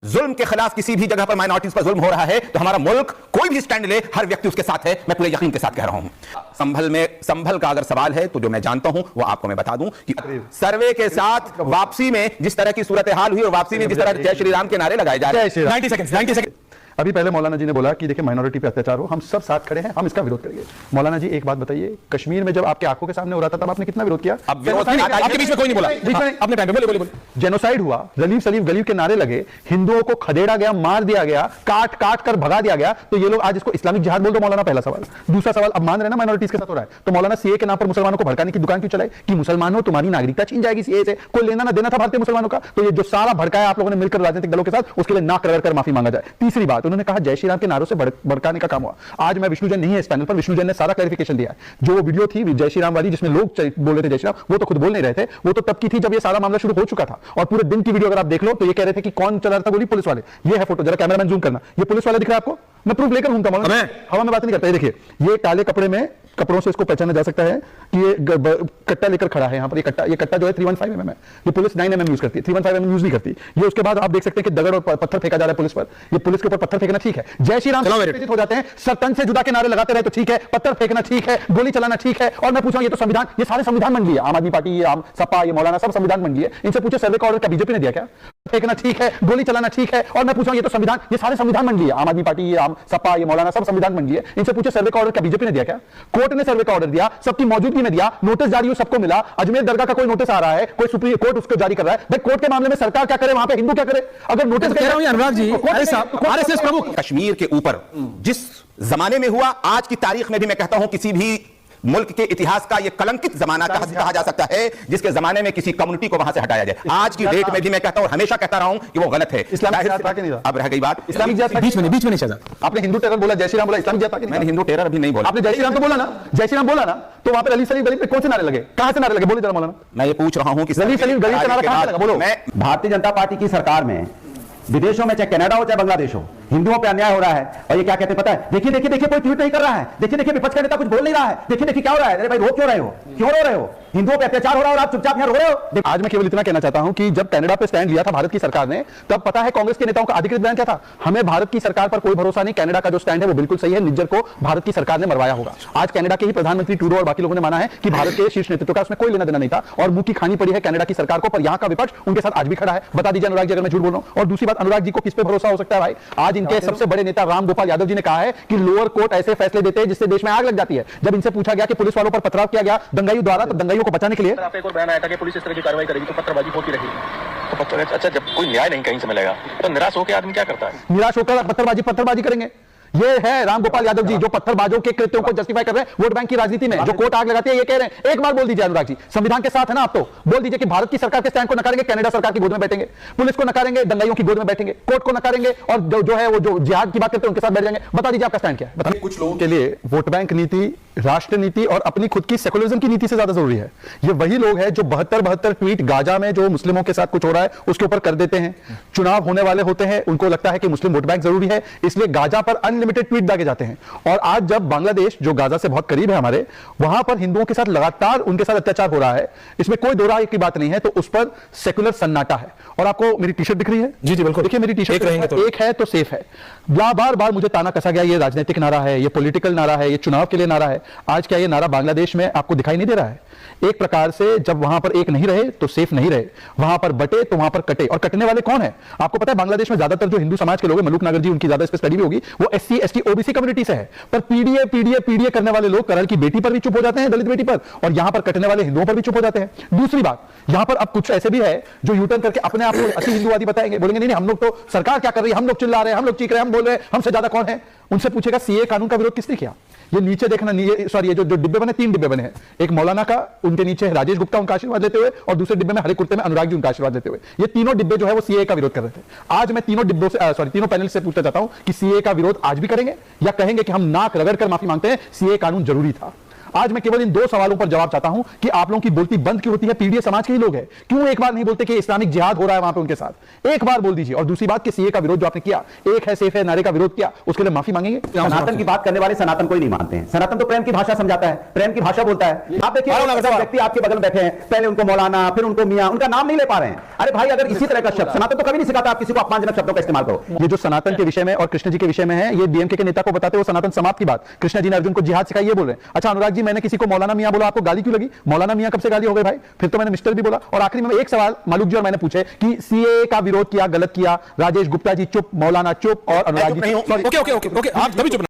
जुल्म के खिलाफ किसी भी जगह पर माइनॉरिटीज पर जुल्म हो रहा है तो हमारा मुल्क कोई भी स्टैंड ले, हर व्यक्ति उसके साथ है। मैं पूरे यकीन के साथ कह रहा हूं। संभल का अगर सवाल है तो जो मैं जानता हूं वो आपको मैं बता दूं कि सर्वे के साथ वापसी में जिस तरह की सूरत हाल हुई और वापसी में जिस तरह जय श्री राम के नारे लगाए जा रहे हैं। 90 सेकंड। अभी पहले मौलाना जी ने बोला कि देखिए माइनॉरिटी पे अत्याचार हो, हम सब साथ खड़े हैं, हम इसका विरोध करेंगे। मौलाना जी एक बात बताइए, कश्मीर में जब आपके आंखों के सामने हो रहा था तब आपने कितना विरोध किया? अब विरोध आपके बीच में कोई नहीं बोला, अपने टाइम पे बोले। जेनोसाइड हुआ, रलीफ सलीफ गलीफ के नारे लगे, हिंदुओं को खदेड़ा गया, मार दिया गया, काट काट कर भगा दिया गया, तो ये लोग आज इसको इस्लामिक जिहाद बोल दो। मौलाना पहला सवाल। दूसरा सवाल, अब मान रहे ना माइनॉरिटीज के साथ हो रहा है, तो मौलाना सीए के नाम पर मुसलमानों को भड़काने की दुकान क्यों चलाई कि मुसलमानों तुम्हारी नागरिकता छीन जाएगी सीए से? कोई लेना ना देना था भारतीय मुसलमानों का? तो ये जो सारा भड़काया आप लोगों ने मिलकर राजनीतिक दलों के साथ, उसके लिए नाक रगड़ कर माफी मांगा जाए। तीसरी बात, उन्होंने कहा जय श्री राम के नारों से भड़काने का काम हुआ। आज मैं विष्णु जैन नहीं है इस पैनल पर, विष्णु जैन ने सारा क्लैरिफिकेशन दिया है। जो वो वीडियो थी जय श्री राम वाली जिसमें लोग बोल रहे थे जय श्री राम, वो तो खुद बोल नहीं रहे थे, वो तो तब की थी जब ये सारा मामला शुरू हो चुका था। और पूरे दिन की वीडियो अगर आप देख लो तो ये कह रहे थे कि कौन चला रहा था गोली? पुलिस वाले। ये है फोटो, जरा कैमरामैन जूम करना, ये पुलिस वाले दिख रहा है आपको? मैं प्रूफ लेकर घूमता हूं, हवा में बात नहीं करता। ये देखिए, ये काले कपड़े में, कपड़ों से इसको पहचाना जा सकता है कि ये कट्टा लेकर खड़ा है यहाँ पर। ये कट्टा जो है 315 mm है, ये पुलिस 9 mm यूज करती है, 315 mm यूज नहीं करती। ये उसके बाद आप देख सकते हैं कि दगड़ और पत्थर फेंका जा रहा है पुलिस पर। ये पुलिस के ऊपर पत्थर फेंकना ठीक है, जय श्री राम हो जाते हैं, सरतन से जुदा के नारे लगाते रहे तो ठीक है, पत्थर फेंकना ठीक है, गोली चलाना ठीक है। और मैं पूछा, ये तो संविधान, ये सारे संविधान मंडली है, आम आदमी पार्टी, ये सपा, ये मौलाना, सब संविधान मंडली है। इनसे पूछे सर्वे का ऑर्डर क्या बीजेपी ने दिया क्या? फेंकना ठीक है, गोली चलाना ठीक है। और मैं पूछा, ये तो संविधान, ये सारे संविधान मंडली है, आम आदमी पार्टी, ये सपा, ये मौलाना, सब संविधान मंडली है। इनसे पूछे सर्वे का ऑर्डर क्या बीजेपी ने दिया क्या? कोर्ट ने सर्वे का ऑर्डर दिया, सबकी मौजूदगी में दिया, नोटिस जारी हो, सबको मिला। अजमेर दरगाह का कोई नोटिस आ रहा है, कोई सुप्रीम कोर्ट उसको जारी कर रहा है। भाई कोर्ट के मामले में सरकार क्या करे, वहां पे हिंदू क्या करे? अगर नोटिस कह रहा हूं अनुराग जी, आरएसएस प्रमुख कश्मीर के ऊपर जिस जमाने में हुआ, आज की तारीख में भी मैं कहता हूं किसी भी मुल्क के इतिहास का यह कलंकित जमाना कहा जा सकता है जिसके जमाने में किसी कम्युनिटी को वहां से हटाया जाए। आज की डेट में भी मैं कहता हूं, हमेशा कहता रहा हूं कि वो गलत है। अब रह गई बात इस्लामिक जिहाद। बीच में नहीं शहजाद, आपने हिंदू टेरर बोला, जय श्री राम बोला, इस्लामिक जिहाद। मैंने हिंदू टेरर अभी नहीं बोला, आपने जय श्री राम तो बोला ना, जय श्री राम बोला ना, तो वहां पे रलीफ सलीफ गलीफ पे कौन से नारे लगे? कहां से नारे लगे? बोले जरा मौलाना। मैं ये पूछ रहा हूं कि रलीफ सलीफ गलीफ का नारा कहां से लगा? बोलो। मैं भारतीय जनता पार्टी की सरकार में विदेशों में, चाहे कनाडा हो चाहे बांग्लादेश हो, हिंदुओं पे अन्याय हो रहा है। और ये क्या कहते हैं पता है? देखिए देखिए देखिए, कोई ट्वीट नहीं कर रहा है, देखिए देखिए विपक्ष का नेता कुछ बोल नहीं रहा है, देखिए देखिए क्या हो रहा है। अरे भाई रो क्यों रहे हो? क्यों रो रहे हो? हिंदुओं पे अत्याचार हो रहा है और आप चुपचाप यहाँ रो रहे हो। आज मैं केवल इतना कहना चाहता हूं कि जब कनाडा पे स्टैंड लिया था भारत की सरकार ने, तब पता है कांग्रेस के नेताओं का अधिकृत बयान क्या था? हमें भारत की सरकार पर कोई भरोसा नहीं, कनाडा का जो स्टैंड है वो बिल्कुल सही है, निज्जर को भारत की सरकार ने मरवाया होगा। आज कनाडा के ही प्रधानमंत्री ट्रूडो और बाकी लोगों ने माना है कि भारत के शीर्ष नेतृत्व का उसमें कोई लेना देना नहीं था और मुंह की खानी पड़ी है कनाडा की सरकार को, पर यहाँ का विपक्ष उनके साथ आज भी खड़ा है। बता दीजिए अनुराग जी अगर मैं झूठ बोल रहा हूं। और दूसरी बात, अनुराग जी को किस पे भरोसा हो सकता है भाई? आज इनके सबसे बड़े नेता राम गोपाल यादव जी ने कहा है कि लोअर कोर्ट ऐसे फैसले देते हैं जिससे देश में आग लग जाती है। जब इनसे पूछा गया कि पुलिस वालों पर पथराव किया गया दंगाइयों द्वारा, तो दंगाइयों को बचाने के लिए एक और बयान आया था कि पुलिस इस तरह की कार्रवाई करेगी तो पत्थरबाजी होती रहेगी। तो अच्छा, जब कोई न्याय नहीं कहीं से मिलेगा तो निराश होकर आदमी क्या करता है? निराश होकर पत्थरबाजी करेंगे। ये है राम गोपाल यादव जी जो पत्थरबाजों के कृत्यों को जस्टिफाई कर रहे हैं वोट बैंक की राजनीति में, जो कोर्ट आग लगाती है। ये कह रहे हैं, एक बार बोल दीजिए अनुराग जी, संविधान के साथ है ना आप, तो बोल दीजिए कि भारत की सरकार के स्टैंड को नकारेंगे, कनाडा सरकार की गोद में बैठेंगे, पुलिस को नकारेंगे, दंगाइयों की गोद में बैठेंगे, कोर्ट को नकारेंगे, और जो है वो जो जिहाद की बात करते हैं उनके साथ बैठ जाएंगे। बता दीजिए आपका स्टैंड क्या है? बताइए। कुछ लोगों के लिए वोट बैंक नीति, राष्ट्र नीति और अपनी खुद की सेकुलरिज्म की नीति से ज्यादा जरूरी है। ये वही लोग हैं जो 72 ट्वीट गाजा में जो मुस्लिमों के साथ कुछ हो रहा है उसके ऊपर कर देते हैं। चुनाव होने वाले होते हैं, उनको लगता है कि मुस्लिम वोट बैंक जरूरी है, इसलिए गाजा पर अनलिमिटेड ट्वीट दागे जाते हैं। और आज जब बांग्लादेश जो गाजा से बहुत करीब है हमारे, वहां पर हिंदुओं के साथ लगातार उनके साथ अत्याचार हो रहा है, इसमें कोई दो राय की बात नहीं है, तो उस पर सेकुलर सन्नाटा है। और आपको मेरी टी शर्ट दिख रही है? जी जी बिल्कुल। देखिए मेरी टी शर्ट एक है तो सेफ है। बार बार मुझे ताना कसा गया, ये राजनीतिक नारा है, ये पॉलिटिकल नारा है, ये चुनाव के लिए नारा है। आज क्या ये नारा बांग्लादेश में आपको दिखाई नहीं दे रहा है? एक प्रकार से जब वहां पर एक नहीं रहे तो सेफ नहीं रहे, वहां पर बटे तो वहां पर कटे। और कटने वाले कौन है? आपको पता है बांग्लादेश में ज्यादातर जो हिंदू समाज के लोग हैं, मलूक नागर जी उनकी ज्यादा इस पर स्टडी भी होगी, वो एससी एसटी ओबीसी कम्युनिटी से है। पर पीडीए करने वाले लोग करल की बेटी पर भी चुप हो जाते हैं, दलित बेटी पर, और यहां पर कटने वाले हिंदुओं पर भी चुप हो जाते हैं। दूसरी बात, यहां पर अब कुछ ऐसे भी है जो यूटर्न करके अपने आप को असली हिंदुवादी बताएंगे, बोलेंगे नहीं हम लोग तो सरकार क्या कर रही है, हम लोग चिल्ला रहे हैं, हम लोग चीख रहे हैं, हम बोल रहे हैं, हमसे ज्यादा कौन है? उनसे पूछेगा सीए कानून का विरोध किसने किया? ये नीचे देखना, सॉरी ये जो डिब्बे बने, 3 डिब्बे बने हैं, एक मौलाना का, उनके नीचे है राजेश गुप्ता उनका आशीर्वाद लेते हुए, और दूसरे डिब्बे में हरे कुर्ते में अनुराग जी उनका आशीर्वाद लेते हुए। ये तीनों डिब्बे जो है वो सीए का विरोध कर रहे थे। आज मैं तीनों डिब्बों से, सॉरी तीनों पैनल से पूछना चाहता हूं कि सीए का विरोध आज भी करेंगे या कहेंगे कि हम नाक रगड़ कर माफी मांगते हैं, सीए कानून जरूरी था? आज मैं केवल इन 2 सवालों पर जवाब चाहता हूं कि आप लोगों की बोलती बंद क्यों होती है? पीडीए समाज के ही लोग हैं, क्यों एक बार नहीं बोलते कि इस्लामिक जिहाद हो रहा है वहां पे उनके साथ? एक बार बोल दीजिए। और दूसरी बात कि सीए का विरोध जो आपने किया, एक है सेफ है नारे का विरोध किया, उसके लिए माफी मांगेंगे? सनातन की बात करने वाले सनातन को ही नहीं मानते हैं। सनातन तो प्रेम की भाषा समझाता है, प्रेम की भाषा बोलता है। आप देखिए व्यक्ति आपके बगल में बैठे हैं, पहले उनको मौलाना, फिर उनको मियां, उनका नाम नहीं ले पा रहे हैं। अरे भाई, अगर इसी तरह का शब्द, सनातन तो कभी नहीं सिखाता आप किसी को अपमानजनक शब्दों का इस्तेमाल करो। ये जो सनातन के विषय में और कृष्ण जी के विषय में है, ये डीएमके के नेता को बताते हो सनातन समाप्त की बात। कृष्ण जी ने अर्जुन को जिहाद सिखाई, ये बोल रहे हैं। अच्छा अनुराग जी, मैंने किसी को मौलाना मियां बोला, आपको गाली क्यों लगी? मौलाना मियां कब से गाली हो गई भाई? फिर तो मैंने मिस्टर भी बोला। और आखिरी में एक सवाल मालूक जी और मैंने पूछे कि सीए का विरोध किया, गलत किया, राजेश गुप्ता जी चुप, मौलाना चुप और Anurag ji okay okay okay okay, आप तभी चुप